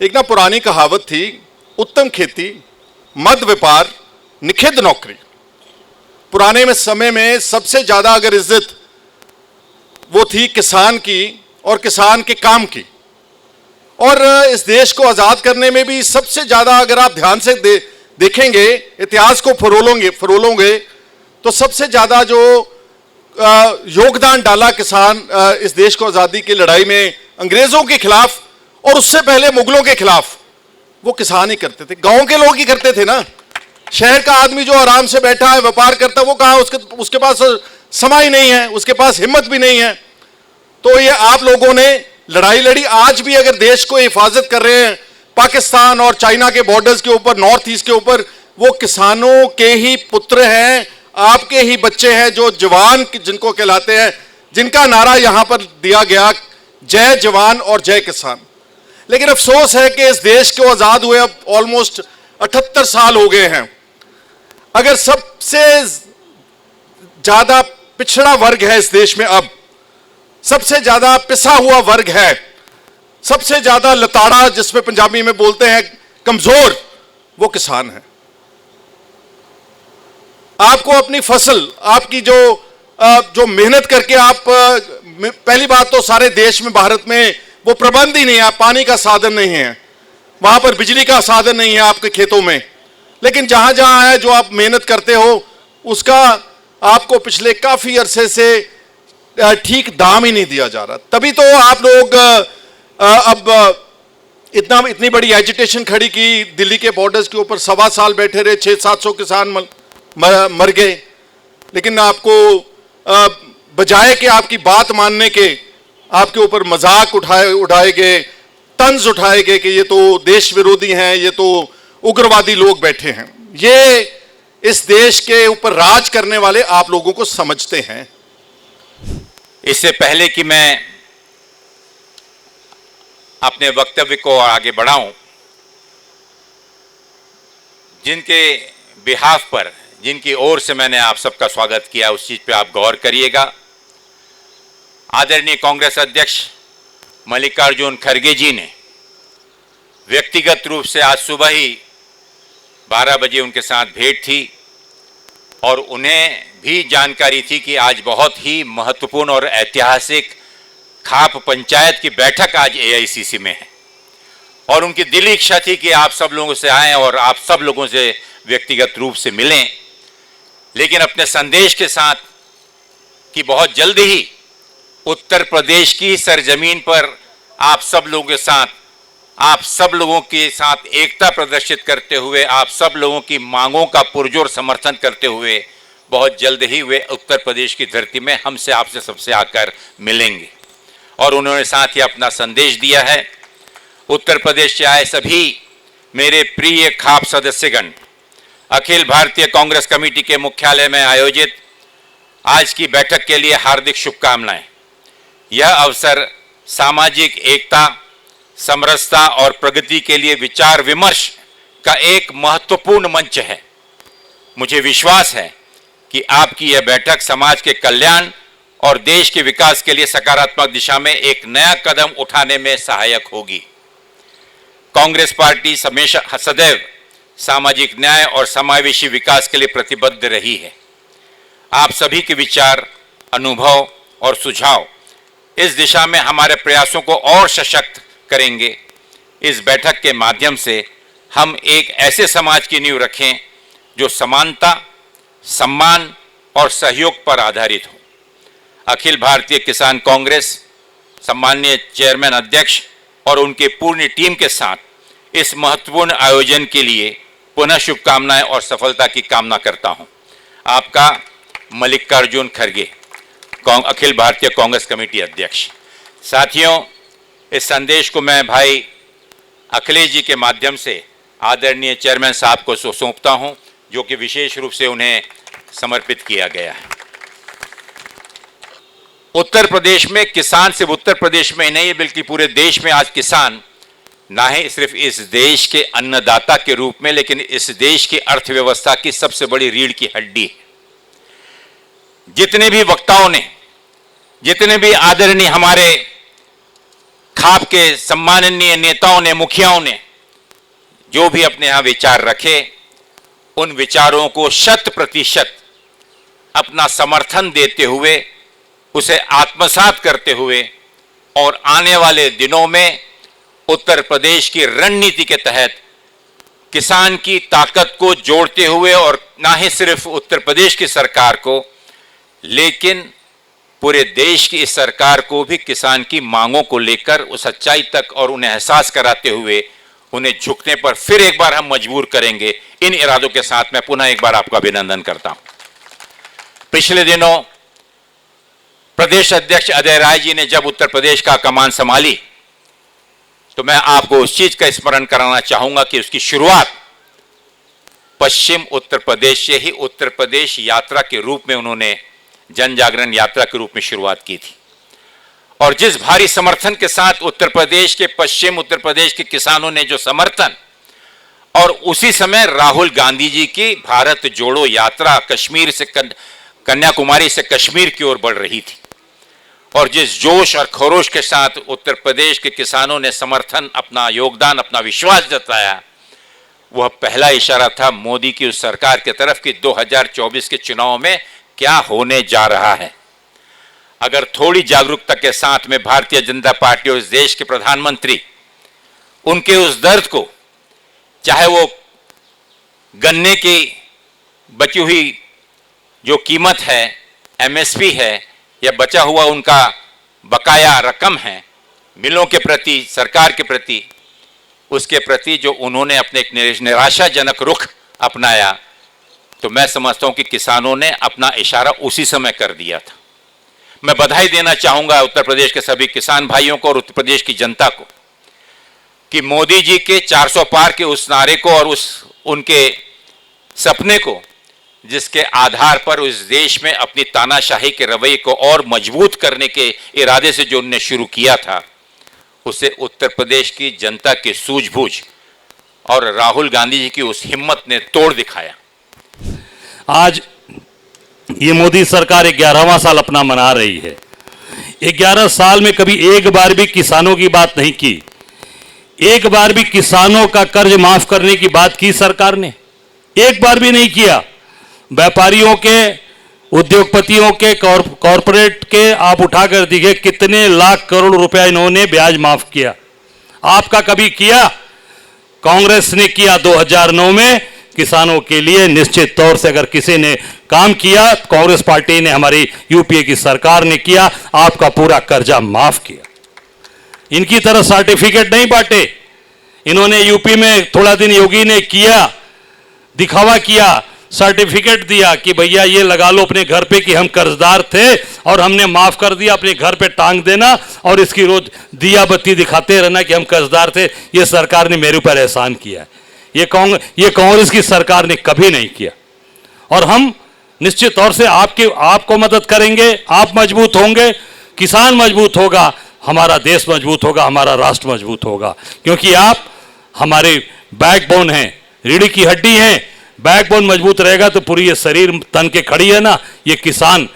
एक ना पुरानी कहावत थी, उत्तम खेती, मद व्यापार, निखिद नौकरी। पुराने में समय में सबसे ज्यादा अगर इज्जत वो थी किसान की और किसान के काम की। और इस देश को आजाद करने में भी सबसे ज्यादा अगर आप ध्यान से देखेंगे, इतिहास को फरोलोगे तो सबसे ज्यादा जो योगदान डाला किसान इस देश को आजादी की लड़ाई में अंग्रेजों के खिलाफ और उससे पहले मुगलों के खिलाफ, वो किसान ही करते थे, गांव के लोग ही करते थे ना। शहर का आदमी जो आराम से बैठा है व्यापार करता है, वो कहाँ, उसके पास समय ही नहीं है, उसके पास हिम्मत भी नहीं है। तो ये आप लोगों ने लड़ाई लड़ी। आज भी अगर देश को हिफाजत कर रहे हैं पाकिस्तान और चाइना के बॉर्डर्स के ऊपर, नॉर्थ ईस्ट के ऊपर, वो किसानों के ही पुत्र हैं, आपके ही बच्चे हैं, जो जवान जिनको कहलाते हैं, जिनका नारा यहां पर दिया गया, जय जवान और जय किसान। लेकिन अफसोस है कि इस देश को आजाद हुए अब ऑलमोस्ट 78 साल हो गए हैं। अगर सबसे ज्यादा पिछड़ा वर्ग है इस देश में, अब सबसे ज्यादा पिसा हुआ वर्ग है, सबसे ज्यादा लताड़ा, जिसमें पंजाबी में बोलते हैं कमजोर, वो किसान है। आपको अपनी फसल, आपकी जो मेहनत करके आप, पहली बात तो सारे देश में, भारत में वो प्रबंध ही नहीं है, पानी का साधन नहीं है, वहां पर बिजली का साधन नहीं है आपके खेतों में। लेकिन जहां जहां है जो आप मेहनत करते हो, उसका आपको पिछले काफी अरसे से ठीक दाम ही नहीं दिया जा रहा। तभी तो आप लोग अब इतनी बड़ी एजिटेशन खड़ी की, दिल्ली के बॉर्डर्स के ऊपर 1.25 साल बैठे रहे, 600-700 किसान मर गए। लेकिन आपको बजाय कि आपकी बात मानने के, आपके ऊपर मजाक उठाए गए, तंज उठाए गए कि ये तो देश विरोधी हैं, ये तो उग्रवादी लोग बैठे हैं। ये इस देश के ऊपर राज करने वाले आप लोगों को समझते हैं। इससे पहले कि मैं अपने वक्तव्य को आगे बढ़ाऊं, जिनके बिहाफ पर, जिनकी ओर से मैंने आप सबका स्वागत किया, उस चीज पे आप गौर करिएगा। आदरणीय कांग्रेस अध्यक्ष मल्लिकार्जुन खड़गे जी ने व्यक्तिगत रूप से आज सुबह ही 12 बजे उनके साथ भेंट थी और उन्हें भी जानकारी थी कि आज बहुत ही महत्वपूर्ण और ऐतिहासिक खाप पंचायत की बैठक आज एआईसीसी में है। और उनकी दिली इच्छा थी कि आप सब लोगों से आएं और आप सब लोगों से व्यक्तिगत रूप से मिलें, लेकिन अपने संदेश के साथ कि बहुत जल्द ही उत्तर प्रदेश की सरजमीन पर आप सब लोगों के साथ एकता प्रदर्शित करते हुए, आप सब लोगों की मांगों का पुरजोर समर्थन करते हुए बहुत जल्द ही वे उत्तर प्रदेश की धरती में हमसे, आपसे, सबसे आकर मिलेंगे। और उन्होंने साथ ही अपना संदेश दिया है। उत्तर प्रदेश से आए सभी मेरे प्रिय खाप सदस्यगण, अखिल भारतीय कांग्रेस कमेटी के मुख्यालय में आयोजित आज की बैठक के लिए हार्दिक शुभकामनाएं। यह अवसर सामाजिक एकता, समरसता और प्रगति के लिए विचार विमर्श का एक महत्वपूर्ण मंच है। मुझे विश्वास है कि आपकी यह बैठक समाज के कल्याण और देश के विकास के लिए सकारात्मक दिशा में एक नया कदम उठाने में सहायक होगी। कांग्रेस पार्टी हमेशा सदैव सामाजिक न्याय और समावेशी विकास के लिए प्रतिबद्ध रही है। आप सभी के विचार, अनुभव और सुझाव इस दिशा में हमारे प्रयासों को और सशक्त करेंगे। इस बैठक के माध्यम से हम एक ऐसे समाज की नींव रखें जो समानता, सम्मान और सहयोग पर आधारित हो। अखिल भारतीय किसान कांग्रेस सम्माननीय चेयरमैन अध्यक्ष और उनके पूर्ण टीम के साथ इस महत्वपूर्ण आयोजन के लिए पुनः शुभकामनाएं और सफलता की कामना करता हूं। आपका मल्लिकार्जुन खड़गे, अखिल भारतीय कांग्रेस कमेटी अध्यक्ष। साथियों, इस संदेश को मैं भाई अखिलेश जी के माध्यम से आदरणीय चेयरमैन साहब को सौंपता हूं, जो कि विशेष रूप से उन्हें समर्पित किया गया है। उत्तर प्रदेश में किसान सिर्फ उत्तर प्रदेश में ही नहीं, बल्कि पूरे देश में आज किसान ना ही सिर्फ इस देश के अन्नदाता के रूप में, लेकिन इस देश की अर्थव्यवस्था की सबसे बड़ी रीढ़ की हड्डी है। जितने भी वक्ताओं ने, जितने भी आदरणीय हमारे खाप के सम्माननीय नेताओं ने, मुखियाओं ने जो भी अपने यहां विचार रखे, उन विचारों को 100% अपना समर्थन देते हुए, उसे आत्मसात करते हुए और आने वाले दिनों में उत्तर प्रदेश की रणनीति के तहत किसान की ताकत को जोड़ते हुए, और ना ही सिर्फ उत्तर प्रदेश की सरकार को, लेकिन पूरे देश की इस सरकार को भी किसान की मांगों को लेकर उस सच्चाई तक और उन्हें एहसास कराते हुए उन्हें झुकने पर फिर एक बार हम मजबूर करेंगे। इन इरादों के साथ मैं पुनः एक बार आपका अभिनंदन करता हूं। पिछले दिनों प्रदेश अध्यक्ष अजय राय जी ने जब उत्तर प्रदेश का कमान संभाली, तो मैं आपको उस चीज का स्मरण कराना चाहूंगा कि उसकी शुरुआत पश्चिम उत्तर प्रदेश से ही उत्तर प्रदेश यात्रा के रूप में उन्होंने जन जागरण यात्रा के रूप में शुरुआत की थी। और जिस भारी समर्थन के साथ उत्तर प्रदेश के, पश्चिम उत्तर प्रदेश के किसानों ने जो समर्थन, और उसी समय राहुल गांधी जी की भारत जोड़ो यात्रा कश्मीर से कन्याकुमारी से कश्मीर की ओर बढ़ रही थी, और जिस जोश और खरोश के साथ उत्तर प्रदेश के किसानों ने समर्थन, अपना योगदान, अपना विश्वास जताया, वह पहला इशारा था मोदी की उस सरकार की तरफ कि 2024 के चुनाव में क्या होने जा रहा है। अगर थोड़ी जागरूकता के साथ में भारतीय जनता पार्टी और इस देश के प्रधानमंत्री उनके उस दर्द को, चाहे वो गन्ने की बची हुई जो कीमत है, एमएसपी है, या बचा हुआ उनका बकाया रकम है मिलों के प्रति, सरकार के प्रति, उसके प्रति जो उन्होंने अपने एक निराशाजनक रुख अपनाया, तो मैं समझता हूं कि किसानों ने अपना इशारा उसी समय कर दिया था। मैं बधाई देना चाहूंगा उत्तर प्रदेश के सभी किसान भाइयों को और उत्तर प्रदेश की जनता को कि मोदी जी के 400 पार के उस नारे को और उनके सपने को, जिसके आधार पर उस देश में अपनी तानाशाही के रवैये को और मजबूत करने के इरादे से जो उन्होंने शुरू किया था, उसे उत्तर प्रदेश की जनता की सूझबूझ और राहुल गांधी जी की उस हिम्मत ने तोड़ दिखाया। आज ये मोदी सरकार 11वां साल अपना मना रही है। 11 साल में कभी एक बार भी किसानों की बात नहीं की, एक बार भी किसानों का कर्ज माफ करने की बात की सरकार ने? एक बार भी नहीं किया। व्यापारियों के, उद्योगपतियों के, कॉरपोरेट के आप उठाकर दिखे कितने लाख करोड़ रुपया इन्होंने ब्याज माफ किया। आपका कभी किया? कांग्रेस ने किया 2009 में किसानों के लिए। निश्चित तौर से अगर किसी ने काम किया, कांग्रेस पार्टी ने, हमारी यूपीए की सरकार ने किया, आपका पूरा कर्जा माफ किया। इनकी तरह सर्टिफिकेट नहीं बांटे इन्होंने। यूपी में थोड़ा दिन योगी ने किया, दिखावा किया, सर्टिफिकेट दिया कि भैया ये लगा लो अपने घर पे कि हम कर्जदार थे और हमने माफ कर दिया। अपने घर पे टांग देना और इसकी रोज दिया बत्ती दिखाते रहना कि हम कर्जदार थे, ये सरकार ने मेरे ऊपर एहसान किया है। ये कांग्रेस की सरकार ने कभी नहीं किया। और हम निश्चित तौर से आपको मदद करेंगे। आप मजबूत होंगे, किसान मजबूत होगा, हमारा देश मजबूत होगा, हमारा राष्ट्र मजबूत होगा, क्योंकि आप हमारे बैकबोन हैं, रीढ़ की हड्डी हैं। बैकबोन मजबूत रहेगा तो पूरी ये शरीर तन के खड़ी है ना। ये किसान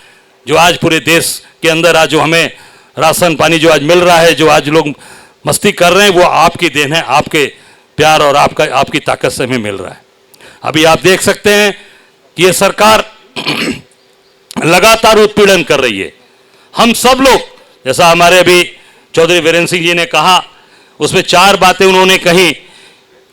जो आज पूरे देश के अंदर आज जो हमें राशन पानी जो आज मिल रहा है, जो आज लोग मस्ती कर रहे हैं, वो आपकी देन है, आपके प्यार और आपकी ताकत से हमें मिल रहा है। अभी आप देख सकते हैं कि ये सरकार लगातार उत्पीड़न कर रही है। हम सब लोग, जैसा हमारे अभी चौधरी वीरेंद्र सिंह जी ने कहा, उसमें 4 बातें उन्होंने कही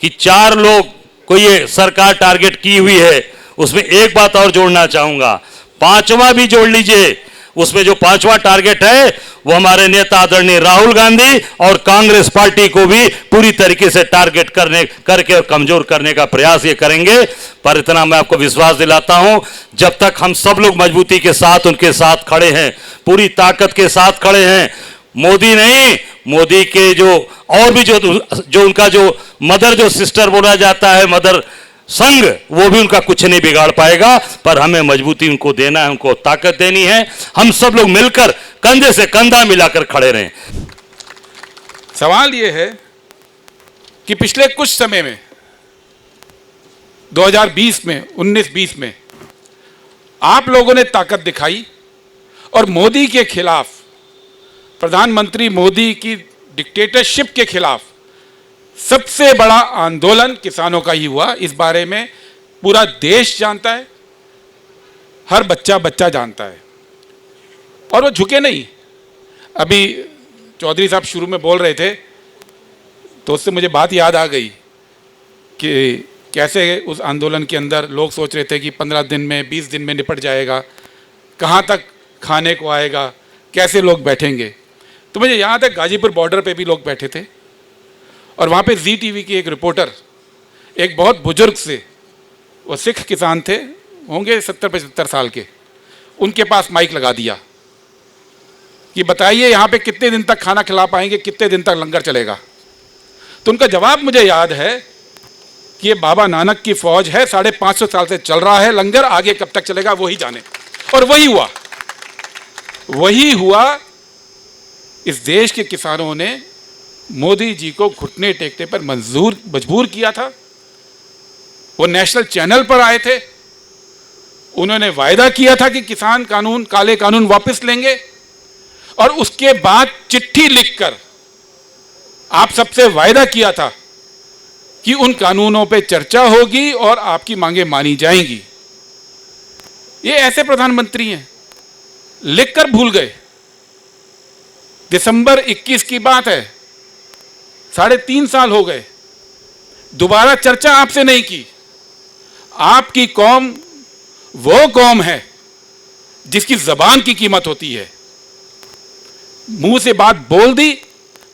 कि 4 लोग को ये सरकार टारगेट की हुई है। उसमें एक बात और जोड़ना चाहूंगा, 5वां भी जोड़ लीजिए। उसमें जो 5वां टारगेट है वो हमारे नेता आदरणीय राहुल गांधी और कांग्रेस पार्टी को भी पूरी तरीके से टारगेट करके और कमजोर करने का प्रयास ये करेंगे। पर इतना मैं आपको विश्वास दिलाता हूं, जब तक हम सब लोग मजबूती के साथ उनके साथ खड़े हैं, पूरी ताकत के साथ खड़े हैं, मोदी नहीं, मोदी के जो और भी जो उनका जो मदर जो सिस्टर बोला जाता है, मदर संघ, वो भी उनका कुछ नहीं बिगाड़ पाएगा। पर हमें मजबूती उनको देना है, उनको ताकत देनी है। हम सब लोग मिलकर कंधे से कंधा मिलाकर खड़े रहें। सवाल ये है कि पिछले कुछ समय में 2020 में 19-20 में आप लोगों ने ताकत दिखाई और मोदी के खिलाफ, प्रधानमंत्री मोदी की डिक्टेटरशिप के खिलाफ सबसे बड़ा आंदोलन किसानों का ही हुआ। इस बारे में पूरा देश जानता है, हर बच्चा जानता है, और वो झुके नहीं। अभी चौधरी साहब शुरू में बोल रहे थे तो उससे मुझे बात याद आ गई कि कैसे उस आंदोलन के अंदर लोग सोच रहे थे कि 15 दिन में 20 दिन में निपट जाएगा, कहाँ तक खाने को आएगा, कैसे लोग बैठेंगे। तो मुझे याद है गाजीपुर बॉर्डर पे भी लोग बैठे थे और वहाँ पे जी टीवी की एक रिपोर्टर एक बहुत बुजुर्ग से, वो सिख किसान थे, होंगे 70-75 साल के, उनके पास माइक लगा दिया कि बताइए यहाँ पे कितने दिन तक खाना खिला पाएंगे, कितने दिन तक लंगर चलेगा। तो उनका जवाब मुझे याद है कि ये बाबा नानक की फौज है, 550 साल से चल रहा है लंगर, आगे कब तक चलेगा वही जाने। और वही हुआ। इस देश के किसानों ने मोदी जी को घुटने टेकने पर मजबूर किया था। वो नेशनल चैनल पर आए थे, उन्होंने वायदा किया था कि किसान कानून, काले कानून वापस लेंगे, और उसके बाद चिट्ठी लिखकर आप सबसे वायदा किया था कि उन कानूनों पे चर्चा होगी और आपकी मांगे मानी जाएंगी। ये ऐसे प्रधानमंत्री हैं, लिखकर भूल गए। दिसंबर 21 की बात है, 3.5 साल हो गए, दोबारा चर्चा आपसे नहीं की। आपकी कौम वो कौम है जिसकी जबान की कीमत होती है। मुंह से बात बोल दी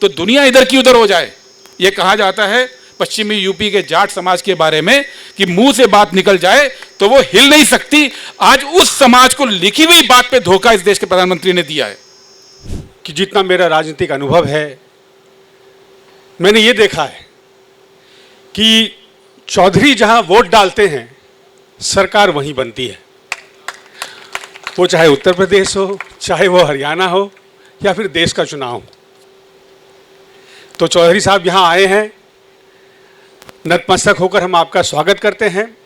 तो दुनिया इधर की उधर हो जाए। यह कहा जाता है पश्चिमी यूपी के जाट समाज के बारे में कि मुंह से बात निकल जाए तो वो हिल नहीं सकती। आज उस समाज को लिखी हुई बात पे धोखा इस देश के प्रधानमंत्री ने दिया है। कि जितना मेरा राजनीतिक अनुभव है, मैंने ये देखा है कि चौधरी जहां वोट डालते हैं सरकार वहीं बनती है। वो चाहे उत्तर प्रदेश हो, चाहे वो हरियाणा हो, या फिर देश का चुनाव हो। तो चौधरी साहब यहाँ आए हैं, नतमस्तक होकर हम आपका स्वागत करते हैं।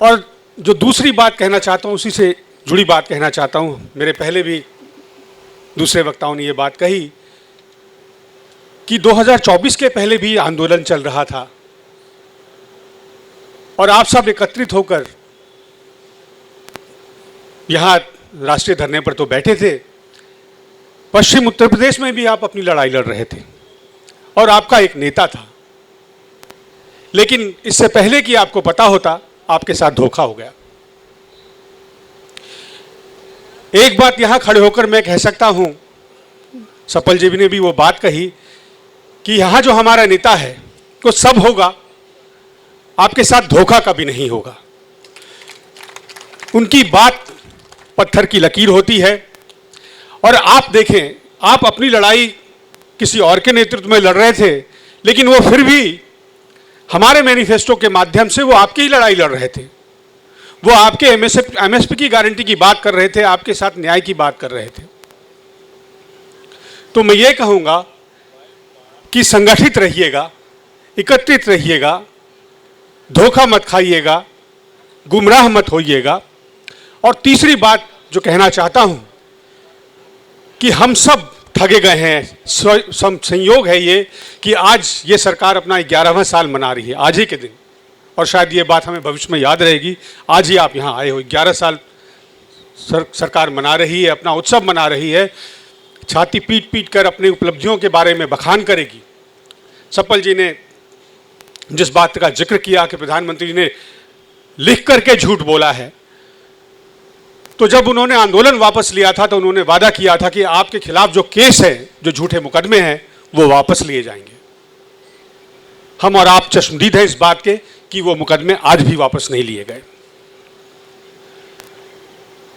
और जो दूसरी बात कहना चाहता हूँ, उसी से जुड़ी बात कहना चाहता हूँ। मेरे पहले भी दूसरे वक्ताओं ने ये बात कही कि 2024 के पहले भी आंदोलन चल रहा था और आप सब एकत्रित होकर यहाँ राष्ट्रीय धरने पर तो बैठे थे, पश्चिम उत्तर प्रदेश में भी आप अपनी लड़ाई लड़ रहे थे और आपका एक नेता था। लेकिन इससे पहले कि आपको पता होता, आपके साथ धोखा हो गया। एक बात यहां खड़े होकर मैं कह सकता हूं, सपल जी ने भी वो बात कही कि यहां जो हमारा नेता है वो सब होगा, आपके साथ धोखा कभी नहीं होगा। उनकी बात पत्थर की लकीर होती है। और आप देखें, आप अपनी लड़ाई किसी और के नेतृत्व में लड़ रहे थे, लेकिन वो फिर भी हमारे मैनिफेस्टो के माध्यम से वो आपकी ही लड़ाई लड़ रहे थे। वो आपके एमएसपी की गारंटी की बात कर रहे थे, आपके साथ न्याय की बात कर रहे थे। तो मैं ये कहूँगा कि संगठित रहिएगा, एकत्रित रहिएगा, धोखा मत खाइएगा, गुमराह मत होइएगा। और तीसरी बात जो कहना चाहता हूँ कि हम सब ठगे गए हैं। संयोग है ये कि आज ये सरकार अपना 11वां साल मना रही है, आज ही के दिन। और शायद ये बात हमें भविष्य में याद रहेगी, आज ही आप यहाँ आए हो। 11 साल सरकार मना रही है, अपना उत्सव मना रही है, छाती पीट पीट कर अपनी उपलब्धियों के बारे में बखान करेगी। सपल जी ने जिस बात का जिक्र किया कि प्रधानमंत्री ने लिख करके झूठ बोला है, तो जब उन्होंने आंदोलन वापस लिया था तो उन्होंने वादा किया था कि आपके खिलाफ जो केस है, जो झूठे मुकदमे हैं, वो वापस लिए जाएंगे। हम और आप चश्मदीद हैं इस बात के कि वो मुकदमे आज भी वापस नहीं लिए गए।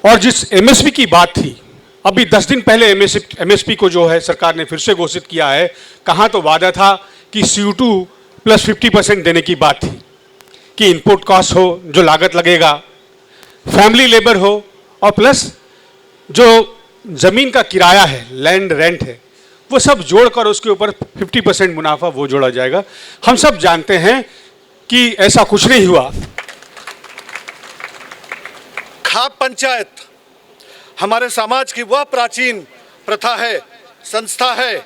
और जिस एमएसपी की बात थी, अभी 10 दिन पहले एमएसपी को जो है सरकार ने फिर से घोषित किया है। कहाँ तो वादा था कि CO2 प्लस 50% देने की बात थी कि इनपुट कॉस्ट हो, जो लागत लगेगा, फैमिली लेबर हो, और प्लस जो ज़मीन का किराया है, लैंड रेंट है, वो सब जोड़कर उसके ऊपर 50% मुनाफा वो जोड़ा जाएगा। हम सब जानते हैं कि ऐसा कुछ नहीं हुआ। खाप पंचायत हमारे समाज की वह प्राचीन प्रथा है, संस्था है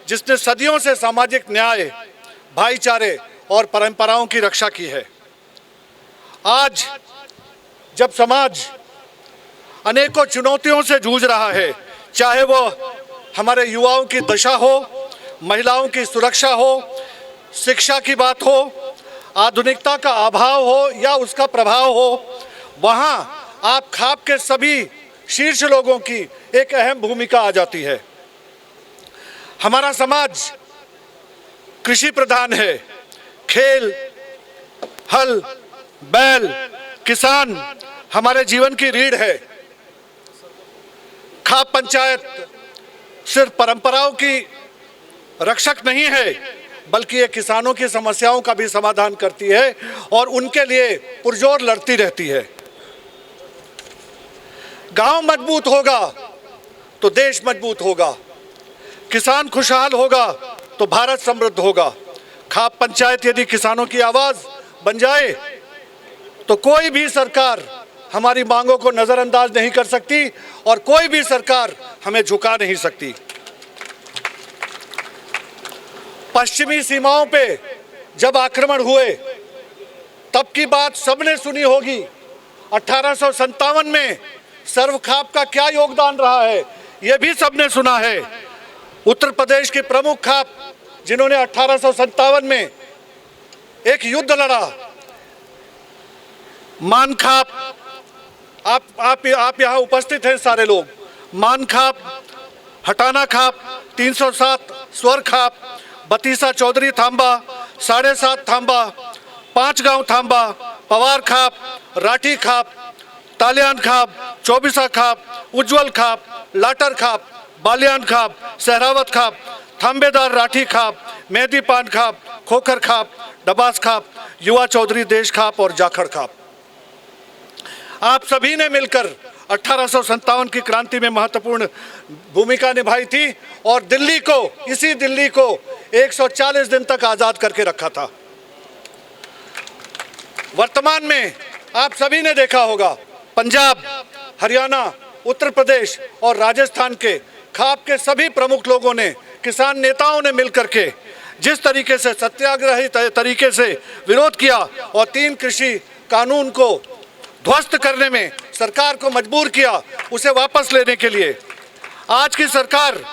जिसने सदियों से सामाजिक न्याय, भाईचारे और परंपराओं की रक्षा की है। आज जब समाज अनेकों चुनौतियों से जूझ रहा है, चाहे वो हमारे युवाओं की दशा हो, महिलाओं की सुरक्षा हो, शिक्षा की बात हो, आधुनिकता का अभाव हो या उसका प्रभाव हो, वहाँ आप खाप के सभी शीर्ष लोगों की एक अहम भूमिका आ जाती है। हमारा समाज कृषि प्रधान है। खेल, हल, बैल, किसान हमारे जीवन की रीढ़ है। खाप पंचायत सिर्फ परंपराओं की रक्षक नहीं है, बल्कि ये किसानों की समस्याओं का भी समाधान करती है और उनके लिए पुरजोर लड़ती रहती है। गांव मजबूत होगा तो देश मजबूत होगा, किसान खुशहाल होगा तो भारत समृद्ध होगा। खाप पंचायत यदि किसानों की आवाज बन जाए तो कोई भी सरकार हमारी मांगों को नजरअंदाज नहीं कर सकती और कोई भी सरकार हमें झुका नहीं सकती। पश्चिमी सीमाओं पे जब आक्रमण हुए तब की बात सबने सुनी होगी। 1857 में सर्वखाप का क्या योगदान रहा है, यह भी सबने सुना है। उत्तर प्रदेश के प्रमुख खाप जिन्होंने 1857 में एक युद्ध लड़ा, मान खाप, आप यहाँ उपस्थित हैं सारे लोग। मान खाप, हटाना खाप, 307 स्वर खाप, बतीसा चौधरी थांबा, 7.5 थांबा, 5 गांव थांबा, पवार खाप, राठी खाप, तालियान खाप, चौबीसा खाप, उज्जवल खाप, लाटर खाप, बालियान खाप, सहरावत खाप, थांबेदार राठी खाप, मेहदी पान खाप, खोखर खाप, डबास खाप, युवा चौधरी देश खाप और जाखड़ खाप। आप सभी ने मिलकर 1857 की क्रांति में महत्वपूर्ण भूमिका निभाई थी और दिल्ली को, इसी दिल्ली को 140 दिन तक आजाद करके रखा था। वर्तमान में आप सभी ने देखा होगा, पंजाब, हरियाणा, उत्तर प्रदेश और राजस्थान के खाप के सभी प्रमुख लोगों ने, किसान नेताओं ने मिलकर के जिस तरीके से सत्याग्रही तरीके से विरोध किया और 3 कृषि कानून को ध्वस्त करने में सरकार को मजबूर किया उसे वापस लेने के लिए, आज की सरकार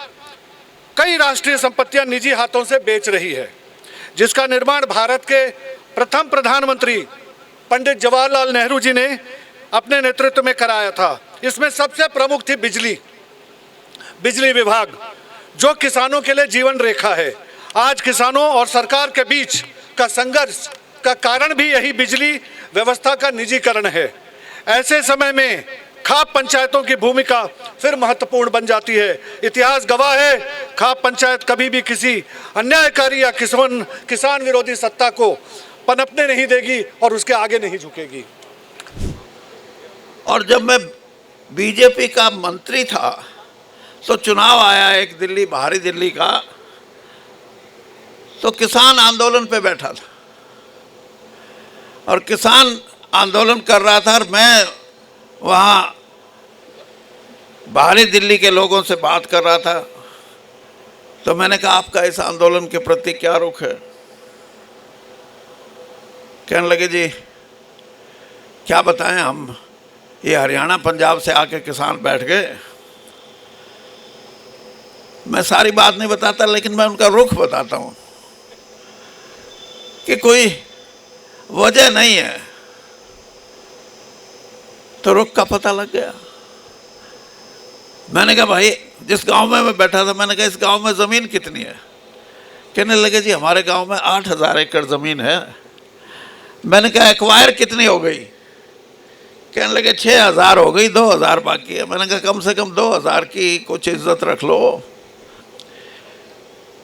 कई राष्ट्रीय संपत्तियां निजी हाथों से बेच रही है, जिसका निर्माण भारत के प्रथम प्रधानमंत्री पंडित जवाहरलाल नेहरू जी ने अपने नेतृत्व में कराया था। इसमें सबसे प्रमुख थी बिजली विभाग, जो किसानों के लिए जीवन रेखा है। आज किसानों और सरकार के बीच का संघर्ष का कारण भी यही बिजली व्यवस्था का निजीकरण है। ऐसे समय में खाप पंचायतों की भूमिका फिर महत्वपूर्ण बन जाती है। इतिहास गवाह है, खाप पंचायत कभी भी किसी अन्यायकारी या किसान विरोधी सत्ता को पनपने नहीं देगी और उसके आगे नहीं झुकेगी। और जब मैं बीजेपी का मंत्री था तो चुनाव आया एक दिल्ली, बाहरी दिल्ली का, तो किसान आंदोलन पे बैठा था और किसान आंदोलन कर रहा था और मैं वहाँ बाहरी दिल्ली के लोगों से बात कर रहा था। तो मैंने कहा, आपका इस आंदोलन के प्रति क्या रुख है? कहने लगे, जी क्या बताएं, हम ये हरियाणा पंजाब से आके किसान बैठ गए। मैं सारी बात नहीं बताता, लेकिन मैं उनका रुख बताता हूँ कि कोई वजह नहीं है, तो रुख का पता लग गया। मैंने कहा, भाई जिस गांव में मैं बैठा था, मैंने कहा इस गांव में ज़मीन कितनी है? कहने लगे, जी हमारे गांव में 8000 एकड़ ज़मीन है। मैंने कहा, एक्वायर कितनी हो गई? कहने लगे 6000 हो गई, 2000 बाकी है। मैंने कहा, कम से कम 2000 की कुछ इज्जत रख लो,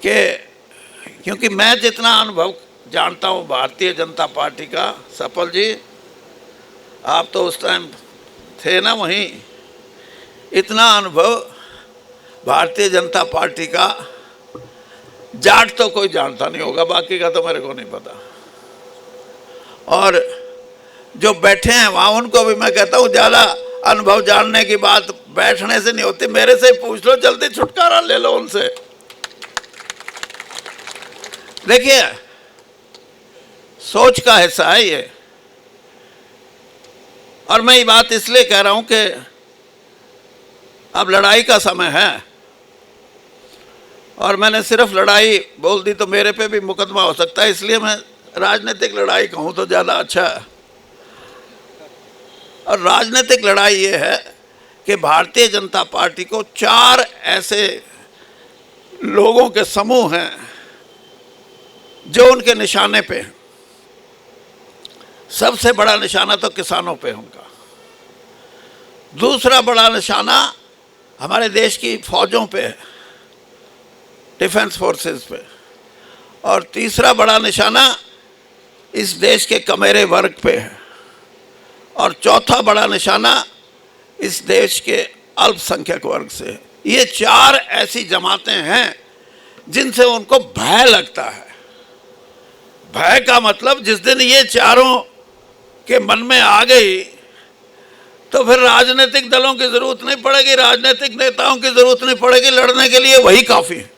क्योंकि मैं जितना अनुभव जानता हूँ भारतीय जनता पार्टी का, सफल जी आप तो उस टाइम थे ना वहीं, इतना अनुभव भारतीय जनता पार्टी का जाट तो कोई जानता नहीं होगा, बाकी का तो मेरे को नहीं पता। और जो बैठे हैं वहाँ उनको भी मैं कहता हूँ, ज़्यादा अनुभव जानने की बात बैठने से नहीं होती, मेरे से पूछ लो, जल्दी छुटकारा ले लो उनसे। देखिए, सोच का हिस्सा है ये। और मैं ये बात इसलिए कह रहा हूं कि अब लड़ाई का समय है, और मैंने सिर्फ लड़ाई बोल दी तो मेरे पे भी मुकदमा हो सकता है, इसलिए मैं राजनीतिक लड़ाई कहूं तो ज़्यादा अच्छा है। और राजनीतिक लड़ाई ये है कि भारतीय जनता पार्टी को 4 ऐसे लोगों के समूह हैं जो उनके निशाने पे हैं। सबसे बड़ा निशाना तो किसानों पे है उनका, दूसरा बड़ा निशाना हमारे देश की फौजों पे है, डिफेंस फोर्सेस पे, और तीसरा बड़ा निशाना इस देश के कमेरे वर्ग पे है, और चौथा बड़ा निशाना इस देश के अल्पसंख्यक वर्ग से है। ये 4 ऐसी जमातें हैं जिनसे उनको भय लगता है। भय का मतलब जिस दिन ये चारों के मन में आ गई तो फिर राजनीतिक दलों की जरूरत नहीं पड़ेगी, राजनीतिक नेताओं की जरूरत नहीं पड़ेगी, लड़ने के लिए वही काफी है।